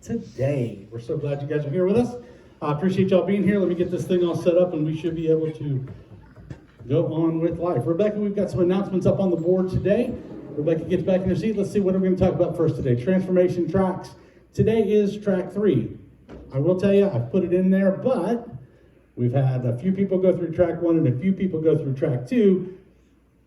today. We're so glad you guys are here with us. I appreciate y'all being here. Let me get this thing all set up and we should be able to go on with life. Rebecca, we've got some announcements up on the board today. Rebecca gets back in her seat. Let's see what we're going to talk about first today. Transformation tracks. Today is track 3. I will tell you, I've put it in there, but we've had a few people go through track 1 and a few people go through track 2.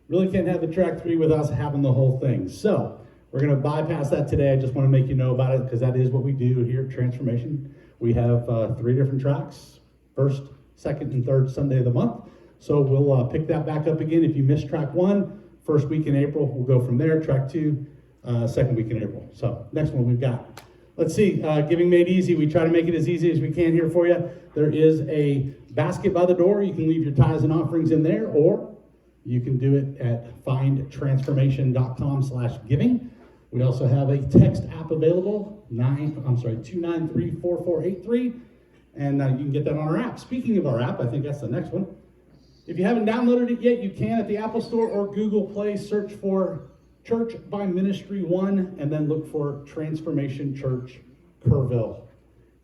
Really can't have the track 3 without us having the whole thing. So we're going to bypass that today. I just want to make you know about it because that is what we do here at Transformation. We have 3 different tracks, first, second, and third Sunday of the month. So we'll pick that back up again. If you missed track 1, first week in April, we'll go from there. Track 2, second week in April. So next one we've got. Let's see, Giving Made Easy. We try to make it as easy as we can here for you. There is a basket by the door. You can leave your tithes and offerings in there, or you can do it at findtransformation.com/giving. We also have a text app available, 293-4483, and you can get that on our app. Speaking of our app, I think that's the next one. If you haven't downloaded it yet, you can at the Apple Store or Google Play. Search for Church by Ministry 1, and then look for Transformation Church Kerrville.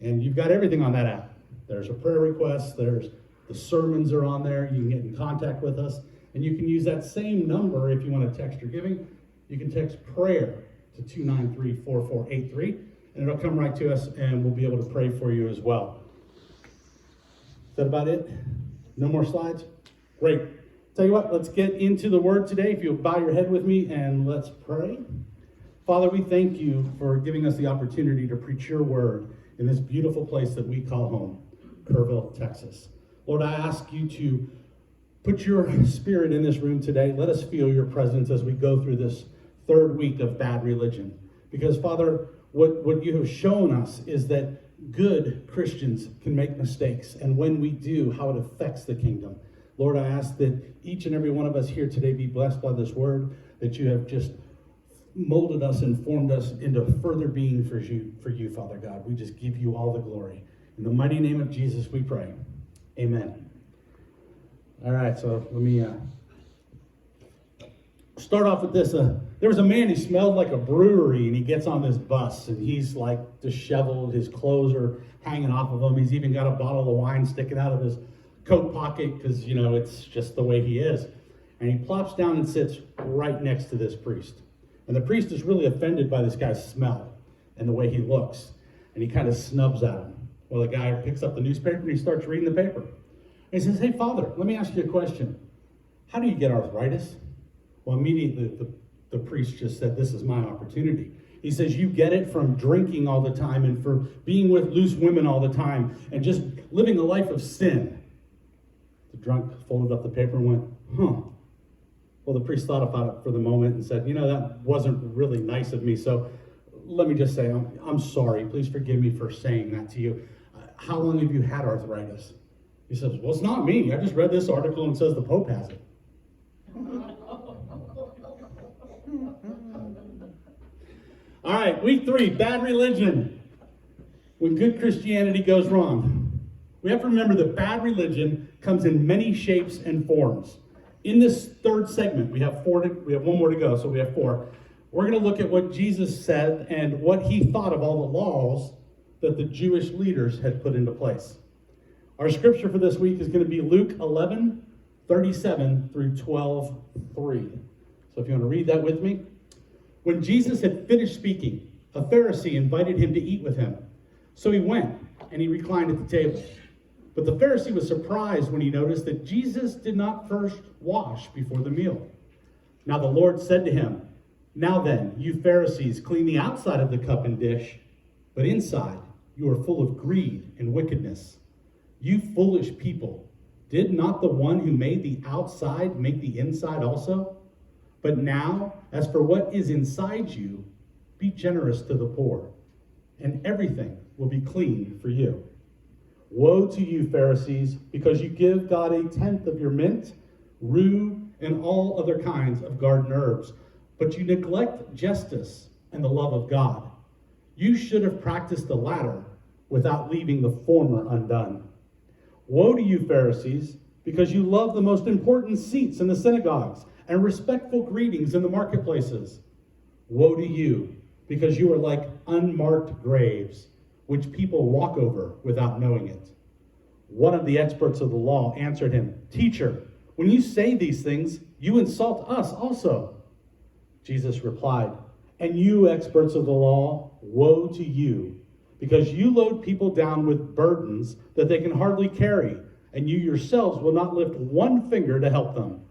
And you've got everything on that app. There's a prayer request, there's the sermons are on there, you can get in contact with us, and you can use that same number if you want to text your giving. You can text prayer to 293-4483, and it'll come right to us, and we'll be able to pray for you as well. Is that about it? No more slides? Great. Tell you what, let's get into the word today. If you'll bow your head with me and let's pray. Father, we thank you for giving us the opportunity to preach your word in this beautiful place that we call home, Kerrville, Texas. Lord, I ask you to put your spirit in this room today. Let us feel your presence as we go through this third week of bad religion. Because, Father, what you have shown us is that good Christians can make mistakes. And when we do, how it affects the kingdom. Lord, I ask that each and every one of us here today be blessed by this word, that you have just molded us and formed us into further being for you, Father God. We just give you all the glory. In the mighty name of Jesus, we pray. Amen. All right, so let me start off with this. There was a man who smelled like a brewery, and he gets on this bus, and he's like disheveled. His clothes are hanging off of him. He's even got a bottle of wine sticking out of his coat pocket because, you know, it's just the way he is. And he plops down and sits right next to this priest. And the priest is really offended by this guy's smell and the way he looks. And he kind of snubs at him. Well, the guy picks up the newspaper and he starts reading the paper. And he says, "Hey, Father, let me ask you a question. How do you get arthritis?" Well, immediately the priest just said, "This is my opportunity." He says, "You get it from drinking all the time and for being with loose women all the time and just living a life of sin." The drunk folded up the paper and went, "Huh." Well, the priest thought about it for the moment and said, "You know, that wasn't really nice of me. So let me just say, I'm sorry. Please forgive me for saying that to you. How long have you had arthritis?" He says, "Well, it's not me. I just read this article and it says the Pope has it." All right, week 3, bad religion. When good Christianity goes wrong. We have to remember that bad religion comes in many shapes and forms. In this third segment, we have one more to go, so we have 4. We're going to look at what Jesus said and what he thought of all the laws that the Jewish leaders had put into place. Our scripture for this week is going to be Luke 11:37 through 12:3. So if you want to read that with me. When Jesus had finished speaking, a Pharisee invited him to eat with him. So he went and he reclined at the table. But the Pharisee was surprised when he noticed that Jesus did not first wash before the meal. Now the Lord said to him, "Now then, you Pharisees clean the outside of the cup and dish, but inside you are full of greed and wickedness. You foolish people, did not the one who made the outside make the inside also? But now, as for what is inside you, be generous to the poor, and everything will be clean for you. Woe to you, Pharisees, because you give God 1/10 of your mint, rue, and all other kinds of garden herbs, but you neglect justice and the love of God. You should have practiced the latter without leaving the former undone. Woe to you, Pharisees, because you love the most important seats in the synagogues and respectful greetings in the marketplaces. Woe to you, because you are like unmarked graves, which people walk over without knowing it. One of the experts of the law answered him, "Teacher, when you say these things, you insult us also." Jesus replied, "And you, experts of the law, woe to you, because you load people down with burdens that they can hardly carry, and you yourselves will not lift one finger to help them.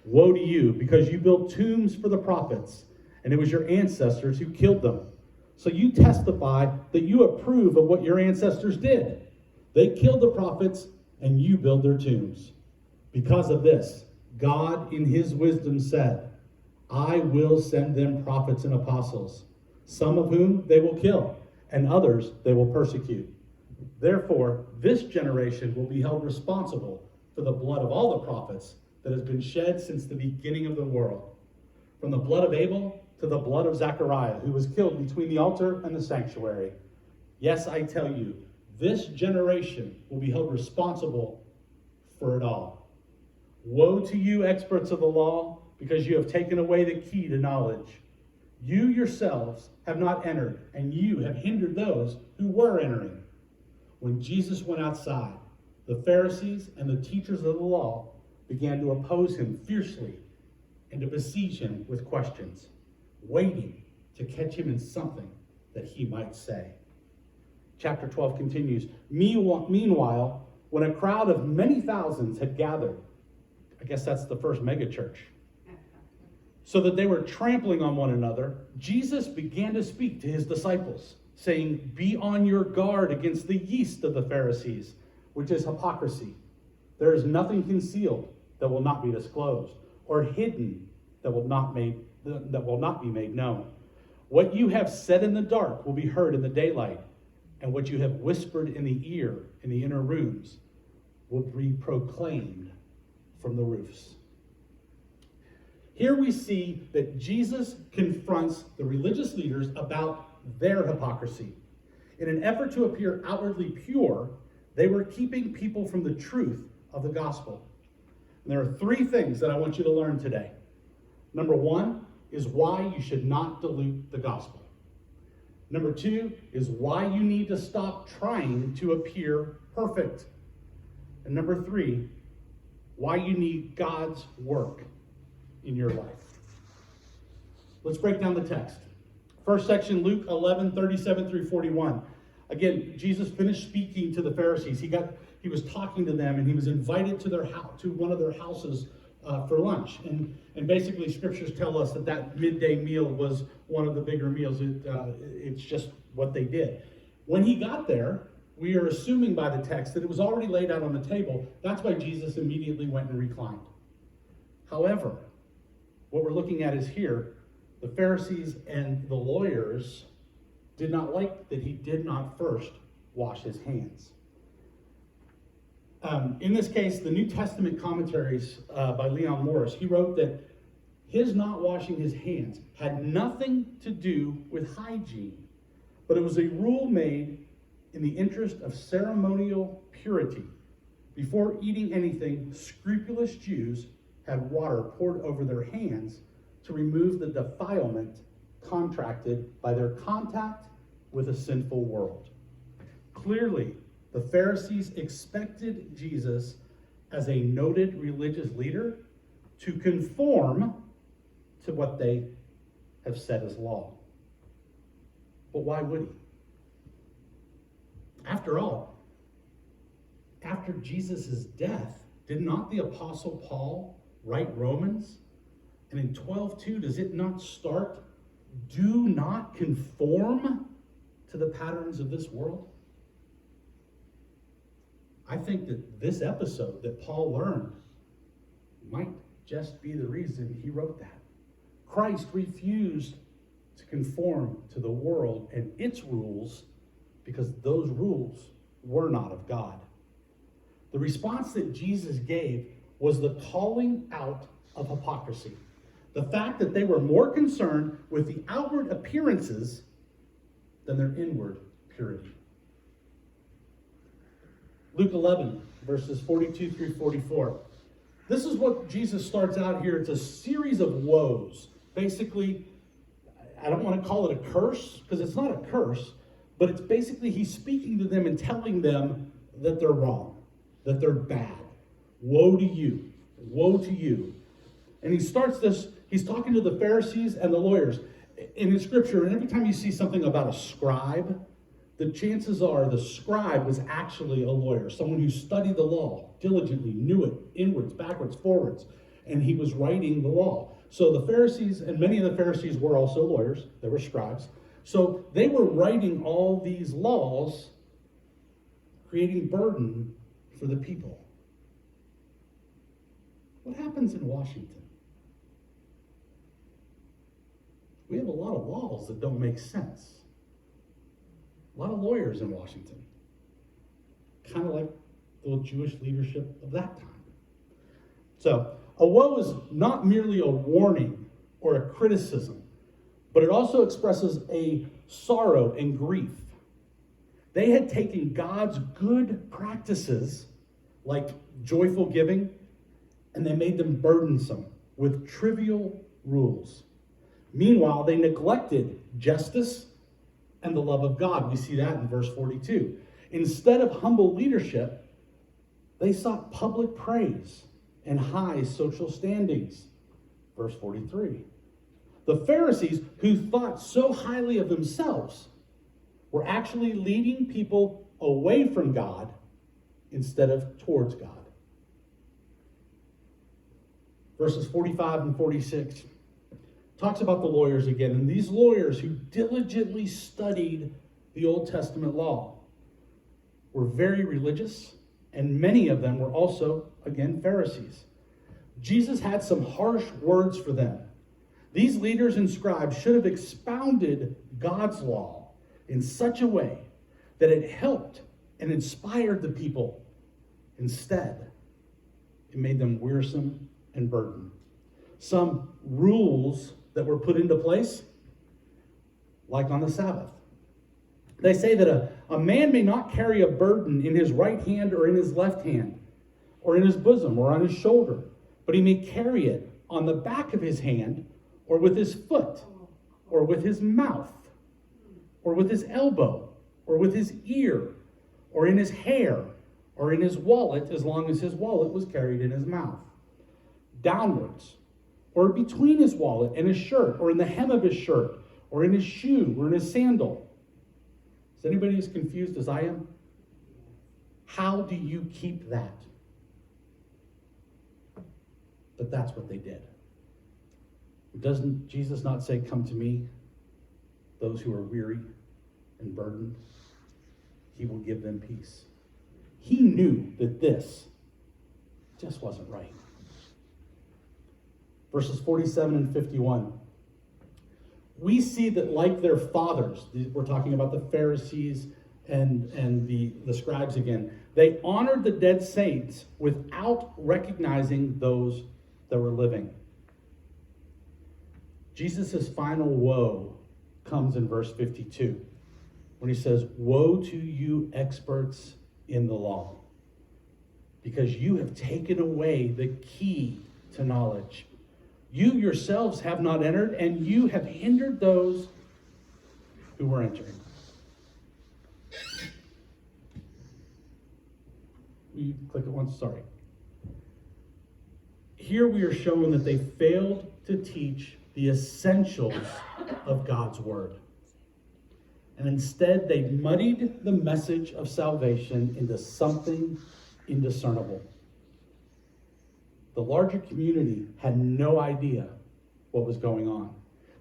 Woe to you, because you built tombs for the prophets, and it was your ancestors who killed them. So you testify that you approve of what your ancestors did. They killed the prophets, and you build their tombs. Because of this, God in his wisdom said, I will send them prophets and apostles, some of whom they will kill, and others they will persecute. Therefore, this generation will be held responsible for the blood of all the prophets that has been shed since the beginning of the world, from the blood of Abel to the blood of Zechariah, who was killed between the altar and the sanctuary. Yes, I tell you, this generation will be held responsible for it all. Woe to you, experts of the law, because you have taken away the key to knowledge. You yourselves have not entered, and you have hindered those who were entering. When Jesus went outside, the Pharisees and the teachers of the law began to oppose him fiercely and to besiege him with questions, waiting to catch him in something that he might say. Chapter 12 continues. Meanwhile, when a crowd of many thousands had gathered, I guess that's the first megachurch, so that they were trampling on one another, Jesus began to speak to his disciples, saying, Be on your guard against the yeast of the Pharisees, which is hypocrisy. There is nothing concealed that will not be disclosed, or hidden that will not be made known. What you have said in the dark will be heard in the daylight, and what you have whispered in the ear in the inner rooms will be proclaimed from the roofs. Here we see that Jesus confronts the religious leaders about their hypocrisy. In an effort to appear outwardly pure, they were keeping people from the truth of the gospel. And there are three things that I want you to learn today. Number one is why you should not dilute the gospel. Number two is why you need to stop trying to appear perfect. And number three, why you need God's work in your life. Let's break down the text. First section, Luke 11:37 through 41. Again, Jesus finished speaking to the Pharisees. He was talking to them, and he was invited to their house, to one of their houses for lunch. And basically, scriptures tell us that midday meal was one of the bigger meals. It's just what they did. When he got there, we are assuming by the text that it was already laid out on the table. That's why Jesus immediately went and reclined. However, what we're looking at is here, the Pharisees and the lawyers did not like that he did not first wash his hands. In this case, the New Testament commentaries by Leon Morris, he wrote that his not washing his hands had nothing to do with hygiene, but it was a rule made in the interest of ceremonial purity. Before eating anything, scrupulous Jews had water poured over their hands to remove the defilement contracted by their contact with a sinful world. Clearly, the Pharisees expected Jesus, as a noted religious leader, to conform to what they have set as law. But why would he? After all, after Jesus' death, did not the Apostle Paul write Romans? And in 12:2, does it not start, do not conform to the patterns of this world? I think that this episode that Paul learned might just be the reason he wrote that. Christ refused to conform to the world and its rules because those rules were not of God. The response that Jesus gave was the calling out of hypocrisy. The fact that they were more concerned with the outward appearances than their inward purity. Luke 11, verses 42 through 44. This is what Jesus starts out here. It's a series of woes. Basically, I don't want to call it a curse, because it's not a curse, But it's basically he's speaking to them and telling them that they're wrong, that they're bad. Woe to you. Woe to you. And he starts this, he's talking to the Pharisees and the lawyers. In the scripture, and every time you see something about a scribe, the chances are the scribe was actually a lawyer, someone who studied the law diligently, knew it inwards, backwards, forwards, and he was writing the law. So the Pharisees, and many of the Pharisees were also lawyers, they were scribes. So they were writing all these laws, creating burden for the people. What happens in Washington? We have a lot of laws that don't make sense. A lot of lawyers in Washington. Kind of like the Jewish leadership of that time. So, a woe is not merely a warning or a criticism, but it also expresses a sorrow and grief. They had taken God's good practices, like joyful giving, and they made them burdensome with trivial rules. Meanwhile, they neglected justice and the love of God. We see that in verse 42. Instead of humble leadership, they sought public praise and high social standings. Verse 43. The Pharisees, who thought so highly of themselves, were actually leading people away from God instead of towards God. Verses 45 and 46 talks about the lawyers again. And these lawyers who diligently studied the Old Testament law were very religious, and many of them were also, again, Pharisees. Jesus had some harsh words for them. These leaders and scribes should have expounded God's law in such a way that it helped and inspired the people. Instead, it made them wearisome and burdened. Some rules that were put into place, like on the Sabbath. They say that a man may not carry a burden in his right hand or in his left hand, or in his bosom or on his shoulder, but he may carry it on the back of his hand, or with his foot, or with his mouth, or with his elbow, or with his ear, or in his hair, or in his wallet, as long as his wallet was carried in his mouth. Downwards, or between his wallet and his shirt, or in the hem of his shirt, or in his shoe, or in his sandal. Is anybody as confused as I am? How do you keep that? But that's what they did. Doesn't Jesus not say, "Come to me, those who are weary and burdened? He will give them peace." He knew that this just wasn't right. Verses 47 and 51. We see that like their fathers, we're talking about the Pharisees and the scribes again, they honored the dead saints without recognizing those that were living. Jesus' final woe comes in verse 52, when he says, "Woe to you, experts in the law, because you have taken away the key to knowledge. You yourselves have not entered, and you have hindered those who were entering." You click it once, sorry. Here we are shown that they failed to teach the essentials of God's word. And instead, they muddied the message of salvation into something indiscernible. The larger community had no idea what was going on.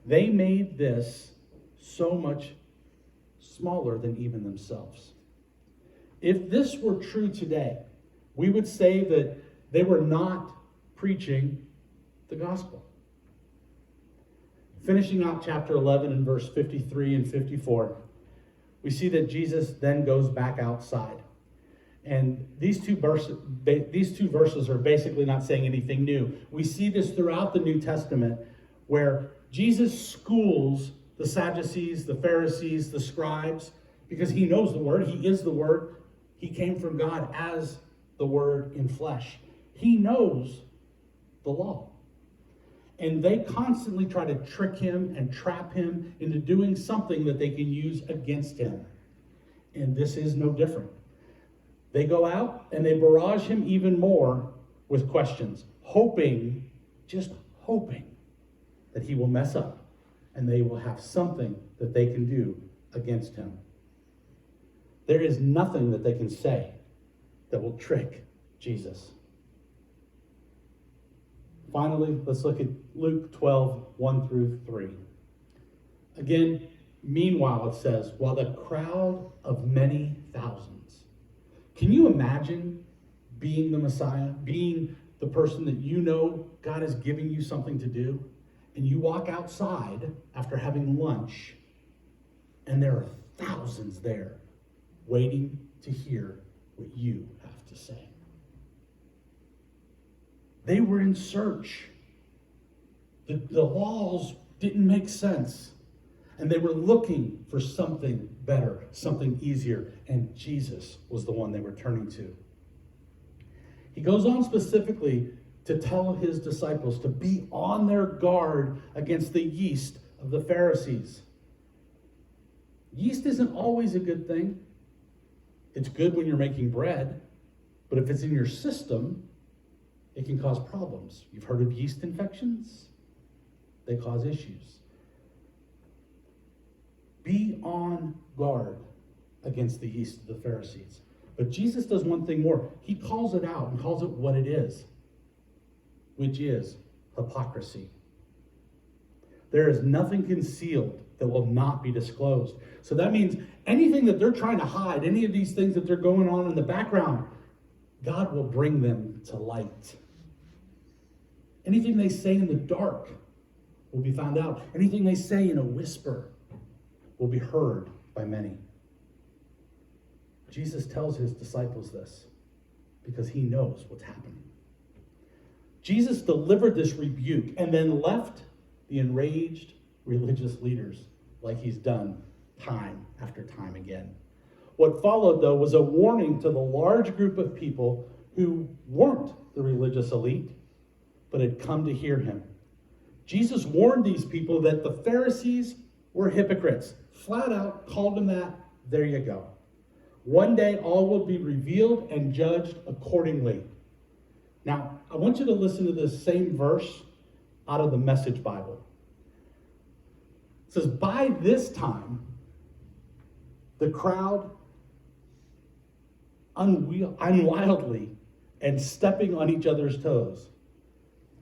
They made this so much smaller than even themselves. If this were true today, we would say that they were not preaching the gospel. Finishing out chapter 11 in verse 53 and 54, we see that Jesus then goes back outside. And these two verses are basically not saying anything new. We see this throughout the New Testament, where Jesus schools the Sadducees, the Pharisees, the scribes, because he knows the word. He is the word. He came from God as the word in flesh. He knows the law. And they constantly try to trick him and trap him into doing something that they can use against him. And this is no different. They go out and they barrage him even more with questions, hoping, just hoping, that he will mess up and they will have something that they can do against him. There is nothing that they can say that will trick Jesus. Finally, let's look at Luke 12, 1 through 3. Again, meanwhile, it says, while the crowd of many thousands. Can you imagine being the Messiah, being the person that you know God is giving you something to do, and you walk outside after having lunch, and there are thousands there waiting to hear what you have to say? They were in search. The laws didn't make sense. And they were looking for something better, something easier. And Jesus was the one they were turning to. He goes on specifically to tell his disciples to be on their guard against the yeast of the Pharisees. Yeast isn't always a good thing. It's good when you're making bread, but if it's in your system, it can cause problems. You've heard of yeast infections? They cause issues. Be on guard against the yeast of the Pharisees. But Jesus does one thing more. He calls it out and calls it what it is, which is hypocrisy. There is nothing concealed that will not be disclosed. So that means anything that they're trying to hide, any of these things that they're going on in the background, God will bring them to light. Anything they say in the dark will be found out. Anything they say in a whisper will be heard by many. Jesus tells his disciples this because he knows what's happening. Jesus delivered this rebuke and then left the enraged religious leaders like he's done time after time again. What followed, though, was a warning to the large group of people who weren't the religious elite, but had come to hear him. Jesus warned these people that the Pharisees were hypocrites. Flat out called them that. There you go. One day all will be revealed and judged accordingly. Now, I want you to listen to this same verse out of the Message Bible. It says, by this time, the crowd unwildly and stepping on each other's toes.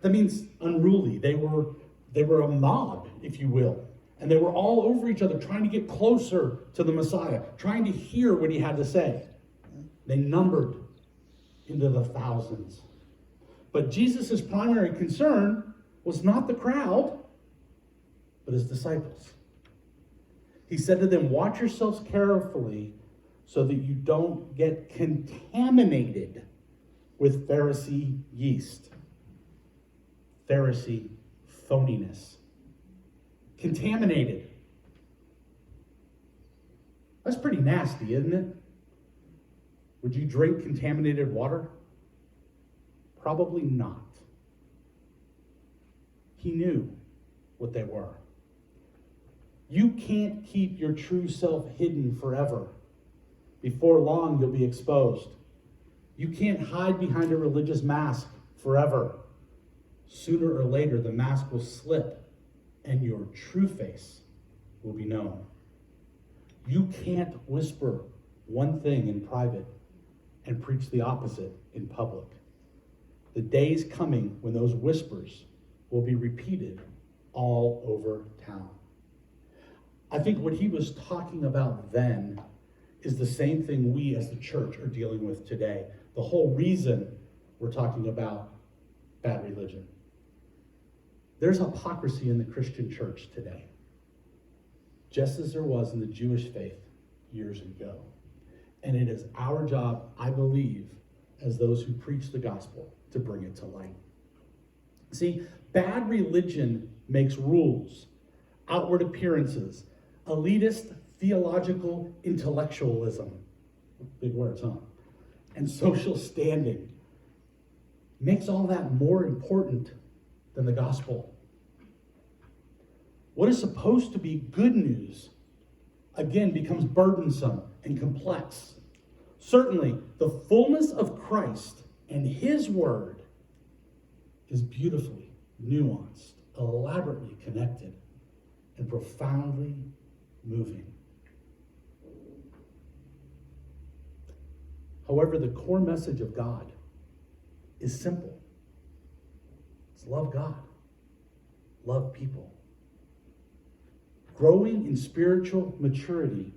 That means unruly. They were a mob, if you will. And they were all over each other, trying to get closer to the Messiah, trying to hear what he had to say. They numbered into the thousands. But Jesus' primary concern was not the crowd, but his disciples. He said to them, watch yourselves carefully so that you don't get contaminated with Pharisee yeast. Pharisee phoniness. Contaminated. That's pretty nasty, isn't it? Would you drink contaminated water? Probably not. He knew what they were. You can't keep your true self hidden forever. Before long, you'll be exposed. You can't hide behind a religious mask forever. Sooner or later, the mask will slip and your true face will be known. You can't whisper one thing in private and preach the opposite in public. The day's coming when those whispers will be repeated all over town. I think what he was talking about then is the same thing we as the church are dealing with today. The whole reason we're talking about bad religion. There's hypocrisy in the Christian church today, just as there was in the Jewish faith years ago. And it is our job, I believe, as those who preach the gospel, to bring it to light. See, bad religion makes rules, outward appearances, elitist theological intellectualism, big words, huh? And social standing. Makes all that more important than the gospel. What is supposed to be good news again becomes burdensome and complex. Certainly, the fullness of Christ and his word is beautifully nuanced, elaborately connected, and profoundly moving. However, the core message of God is simple. It's love God, love people. Growing in spiritual maturity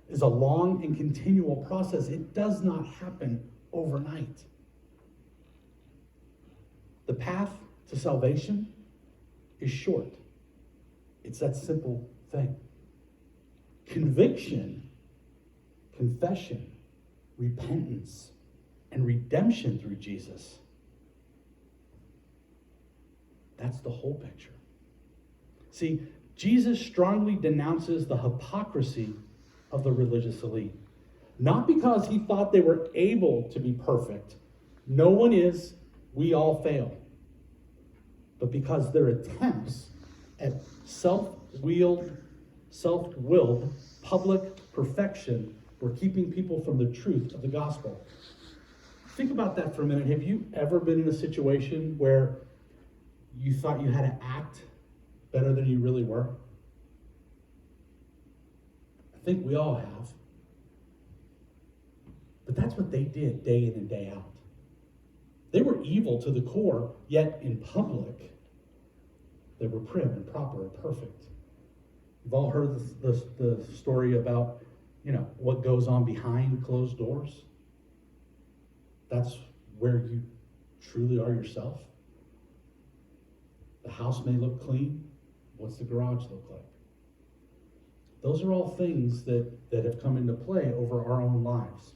is a long and continual process. It does not happen overnight. The path to salvation is short. It's that simple thing. Conviction, confession, repentance, and redemption through Jesus. That's the whole picture. See, Jesus strongly denounces the hypocrisy of the religious elite. Not because he thought they were able to be perfect. No one is. We all fail. But because their attempts at self-willed public perfection were keeping people from the truth of the gospel. Think about that for a minute. Have you ever been in a situation where you thought you had to act better than you really were? I think we all have. But that's what they did day in and day out. They were evil to the core, yet in public, they were prim and proper and perfect. You've all heard the story about, what goes on behind closed doors. That's where you truly are yourself. The house may look clean. What's the garage look like? Those are all things that have come into play over our own lives.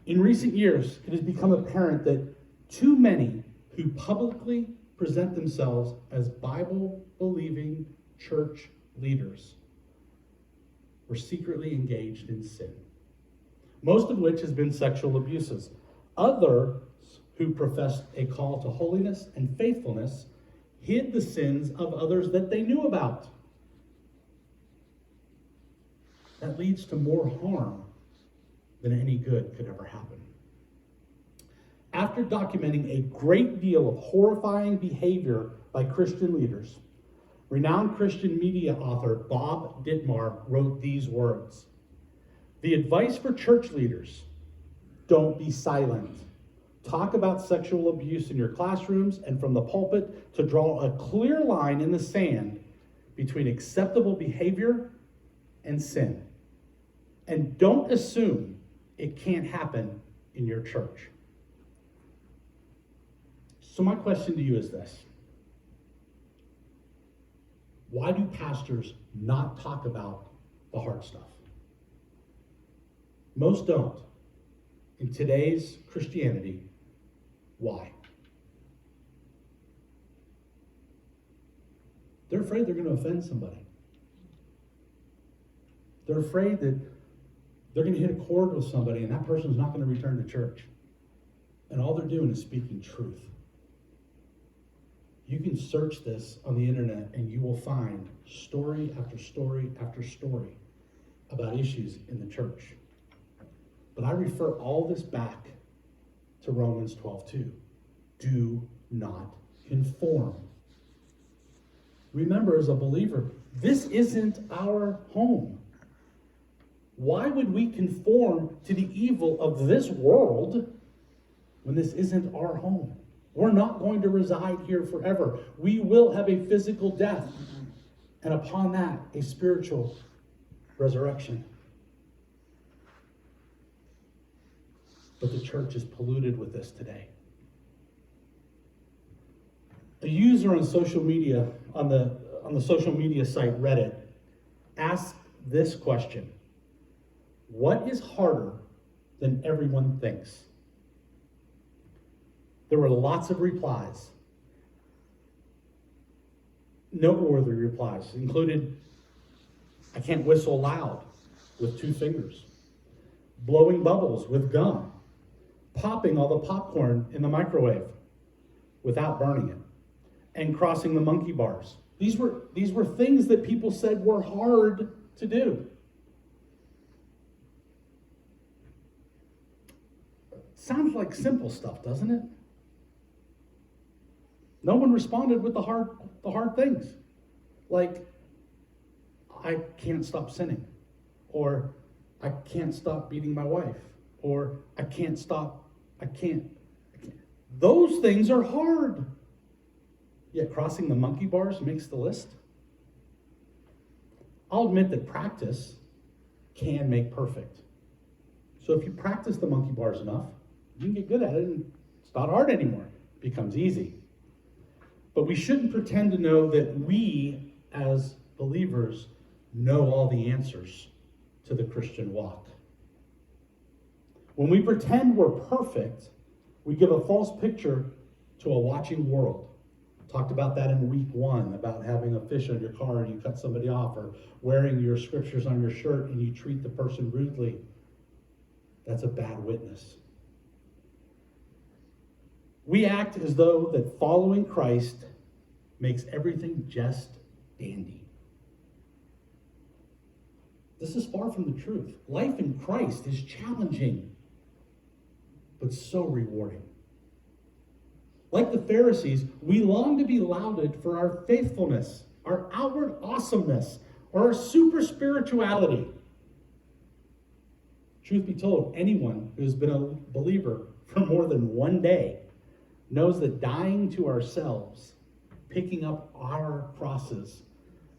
In recent years, it has become apparent that too many who publicly present themselves as Bible-believing church leaders were secretly engaged in sin, most of which has been sexual abuses. Others who professed a call to holiness and faithfulness hid the sins of others that they knew about. That leads to more harm than any good could ever happen. After documenting a great deal of horrifying behavior by Christian leaders, renowned Christian media author Bob Dittmar wrote these words: "The advice for church leaders: don't be silent. Talk about sexual abuse in your classrooms and from the pulpit to draw a clear line in the sand between acceptable behavior and sin. And don't assume it can't happen in your church." So my question to you is this: why do pastors not talk about the hard stuff? Most don't. In today's Christianity, why? They're afraid they're going to offend somebody. They're afraid that they're going to hit a chord with somebody and that person's not going to return to church. And all they're doing is speaking truth. You can search this on the internet and you will find story after story after story about issues in the church. But I refer all this back to Romans 12:2. Do not conform. Remember, as a believer, this isn't our home. Why would we conform to the evil of this world when this isn't our home? We're not going to reside here forever. We will have a physical death, and upon that, a spiritual resurrection. But the church is polluted with this today. A user on social media, on the social media site Reddit, asked this question: what is harder than everyone thinks? There were lots of replies. Noteworthy replies included: I can't whistle loud with 2 fingers, blowing bubbles with gum, popping all the popcorn in the microwave without burning it, and crossing the monkey bars. These were things that people said were hard to do. Sounds like simple stuff, doesn't it? No one responded with the hard things. Like, I can't stop sinning. Or, I can't stop beating my wife. Or, I can't. Those things are hard. Yet crossing the monkey bars makes the list. I'll admit that practice can make perfect. So if you practice the monkey bars enough, you can get good at it and it's not hard anymore. It becomes easy. But we shouldn't pretend to know that we, as believers, know all the answers to the Christian walk. When we pretend we're perfect, we give a false picture to a watching world. Talked about that in week 1, about having a fish on your car and you cut somebody off, or wearing your scriptures on your shirt and you treat the person rudely. That's a bad witness. We act as though that following Christ makes everything just dandy. This is far from the truth. Life in Christ is challenging, but so rewarding. Like the Pharisees, we long to be lauded for our faithfulness, our outward awesomeness, or our super spirituality. Truth be told, anyone who's been a believer for more than one day knows that dying to ourselves, picking up our crosses,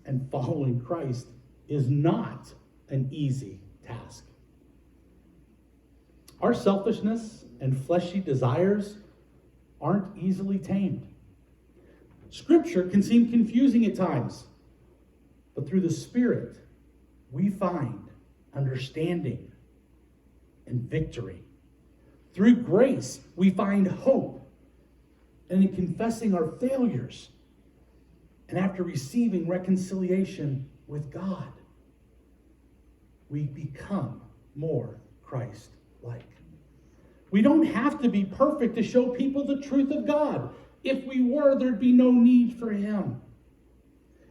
and following Christ is not an easy task. Our selfishness and fleshy desires aren't easily tamed. Scripture can seem confusing at times, but through the Spirit, we find understanding and victory. Through grace, we find hope. And in confessing our failures, and after receiving reconciliation with God, we become more Christ-like. We don't have to be perfect to show people the truth of God. If we were, there'd be no need for Him.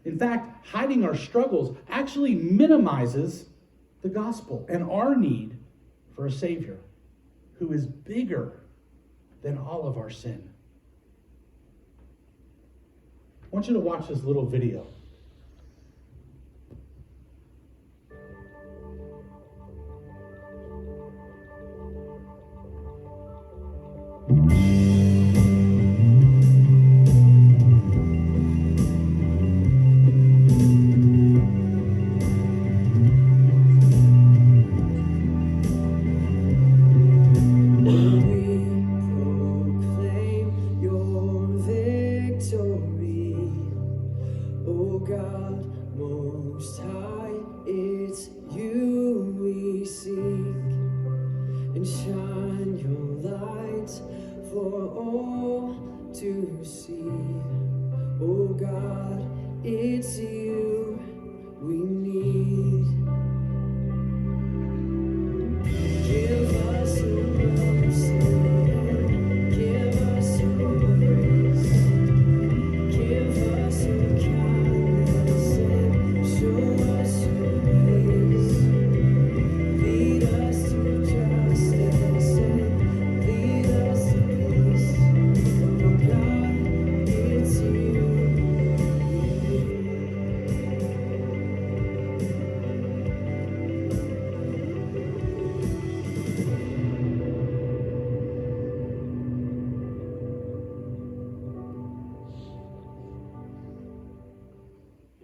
In fact, hiding our struggles actually minimizes the gospel and our need for a Savior who is bigger than all of our sin. I want you to watch this little video.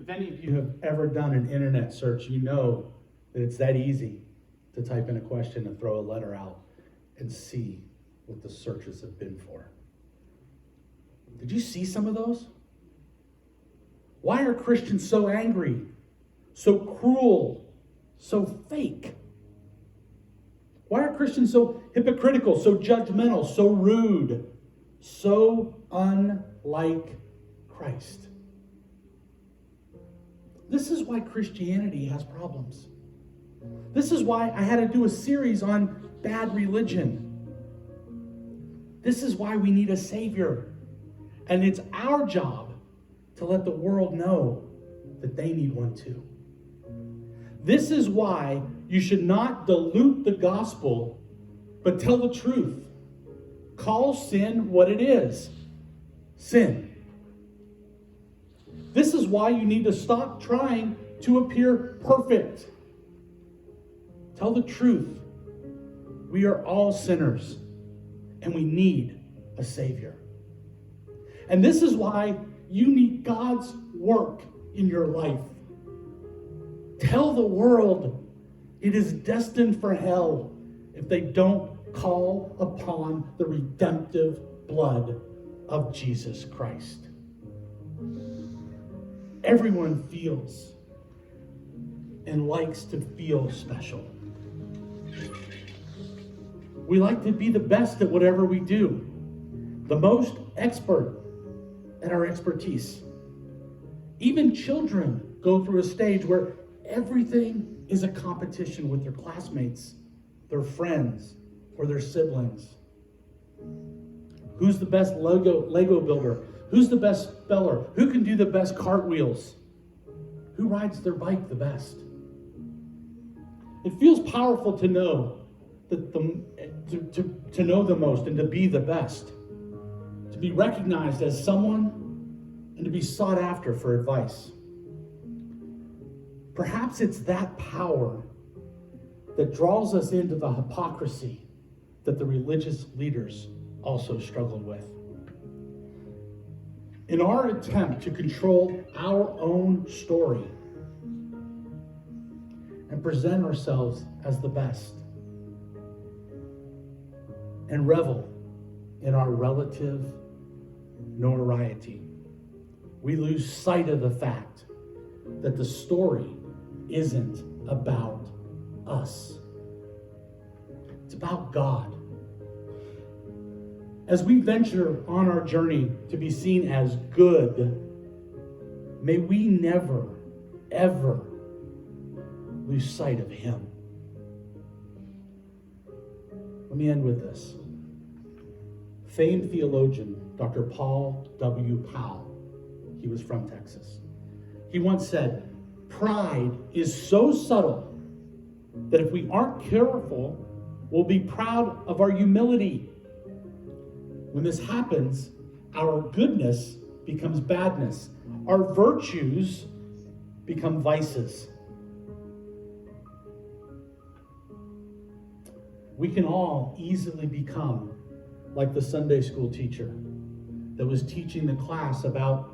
If any of you have ever done an internet search, you know that it's that easy to type in a question and throw a letter out and see what the searches have been for. Did you see some of those? Why are Christians so angry, so cruel, so fake? Why are Christians so hypocritical, so judgmental, so rude, so unlike Christ? This is why Christianity has problems. This is why I had to do a series on bad religion. This is why we need a Savior. And it's our job to let the world know that they need one too. This is why you should not dilute the gospel, but tell the truth. Call sin what it is. Sin. This is why you need to stop trying to appear perfect. Tell the truth. We are all sinners, and we need a Savior. And this is why you need God's work in your life. Tell the world it is destined for hell if they don't call upon the redemptive blood of Jesus Christ. Everyone feels and likes to feel special. We like to be the best at whatever we do, the most expert at our expertise. Even children go through a stage where everything is a competition with their classmates, their friends, or their siblings. Who's the best Lego builder? Who's the best speller? Who can do the best cartwheels? Who rides their bike the best? It feels powerful to know that to know the most and to be the best, to be recognized as someone and to be sought after for advice. Perhaps it's that power that draws us into the hypocrisy that the religious leaders also struggled with. In our attempt to control our own story and present ourselves as the best and revel in our relative notoriety, we lose sight of the fact that the story isn't about us. It's about God. As we venture on our journey to be seen as good, may we never, ever lose sight of Him. Let me end with this. Famed theologian Dr. Paul W. Powell, he was from Texas, he once said, "Pride is so subtle that if we aren't careful, we'll be proud of our humility. When this happens, our goodness becomes badness. Our virtues become vices." We can all easily become like the Sunday school teacher that was teaching the class about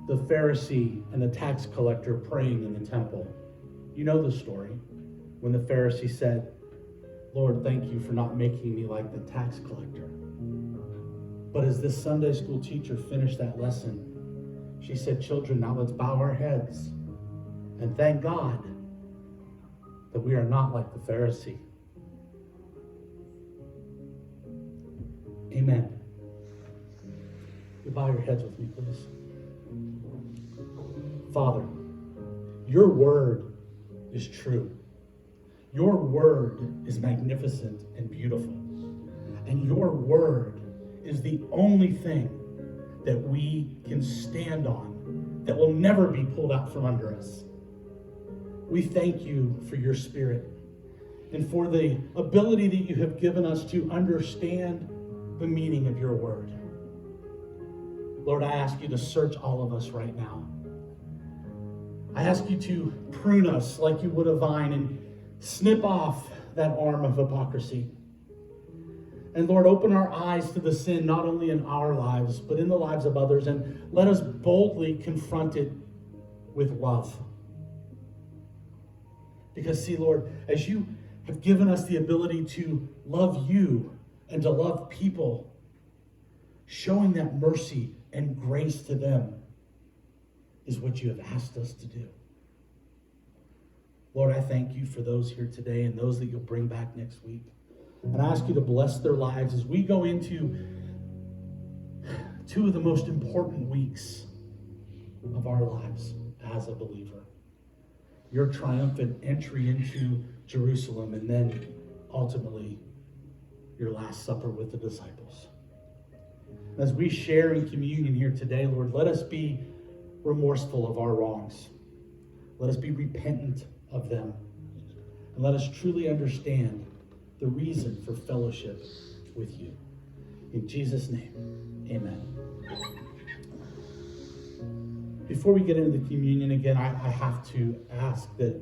the Pharisee and the tax collector praying in the temple. You know the story when the Pharisee said, "Lord, thank you for not making me like the tax collector." But as this Sunday school teacher finished that lesson, she said, "Children, now let's bow our heads and thank God that we are not like the Pharisee." Amen. You bow your heads with me, please. Father, your word is true. Your word is magnificent and beautiful. And your word is the only thing that we can stand on, that will never be pulled out from under us. We thank you for your Spirit and for the ability that you have given us to understand the meaning of your word. Lord, I ask you to search all of us right now. I ask you to prune us like you would a vine and snip off that arm of hypocrisy. And Lord, open our eyes to the sin, not only in our lives, but in the lives of others, and let us boldly confront it with love. Because see, Lord, as you have given us the ability to love you and to love people, showing that mercy and grace to them is what you have asked us to do. Lord, I thank you for those here today and those that you'll bring back next week. And I ask you to bless their lives as we go into two of the most important weeks of our lives as a believer. Your triumphant entry into Jerusalem, and then ultimately your Last Supper with the disciples. As we share in communion here today, Lord, let us be remorseful of our wrongs. Let us be repentant of them. And let us truly understand the reason for fellowship with you. In Jesus' name, amen. Before we get into the communion again, I have to ask that